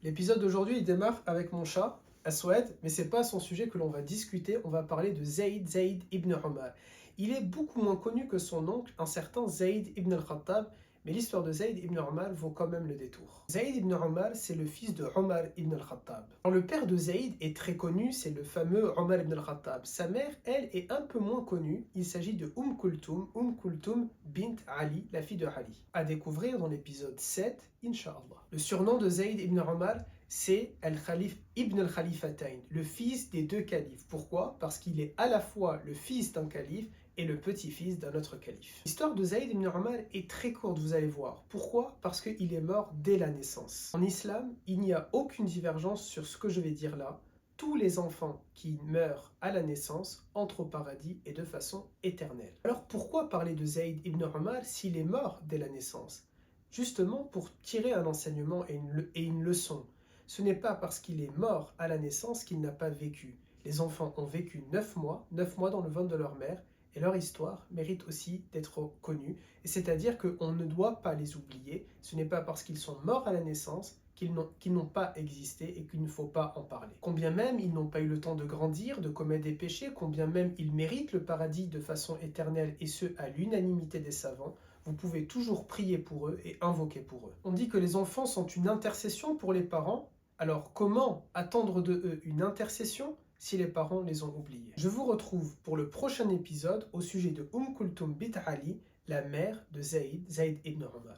L'épisode d'aujourd'hui, il démarre avec mon chat, Aswad, mais c'est pas son sujet que l'on va discuter, on va parler de Zayd ibn Omar. Il est beaucoup moins connu que son oncle, un certain Zayd ibn al-Khattab, mais l'histoire de Zayd ibn Omar vaut quand même le détour. Zayd ibn Omar, c'est le fils de Omar ibn al-Khattab. Alors, le père de Zayd est très connu, c'est le fameux Omar ibn al-Khattab. Sa mère, elle, est un peu moins connue, il s'agit de Kulthum bint Ali, la fille de Ali. À découvrir dans l'épisode 7, Inch'Allah. Le surnom de Zayd ibn Omar, c'est Al-Khalif ibn al-Khalifatayn, le fils des deux califes. Pourquoi? Parce qu'il est à la fois le fils d'un calife et le petit-fils d'un autre calife. L'histoire de Zayd ibn Omar est très courte, vous allez voir. Pourquoi? Parce qu'il est mort dès la naissance. En islam, il n'y a aucune divergence sur ce que je vais dire là. Tous les enfants qui meurent à la naissance entrent au paradis et de façon éternelle. Alors pourquoi parler de Zayd ibn Omar s'il est mort dès la naissance? Justement pour tirer un enseignement et une leçon. Ce n'est pas parce qu'il est mort à la naissance qu'il n'a pas vécu. Les enfants ont vécu 9 mois dans le ventre de leur mère, et leur histoire mérite aussi d'être connue. Et c'est-à-dire qu'on ne doit pas les oublier. Ce n'est pas parce qu'ils sont morts à la naissance qu'ils n'ont pas existé et qu'il ne faut pas en parler. Combien même ils n'ont pas eu le temps de grandir, de commettre des péchés, combien même ils méritent le paradis de façon éternelle, et ce à l'unanimité des savants, vous pouvez toujours prier pour eux et invoquer pour eux. On dit que les enfants sont une intercession pour les parents. Alors comment attendre de eux une intercession si les parents les ont oubliés? Je vous retrouve pour le prochain épisode au sujet de Kulthum bint Ali, la mère de Zayd ibn Omar.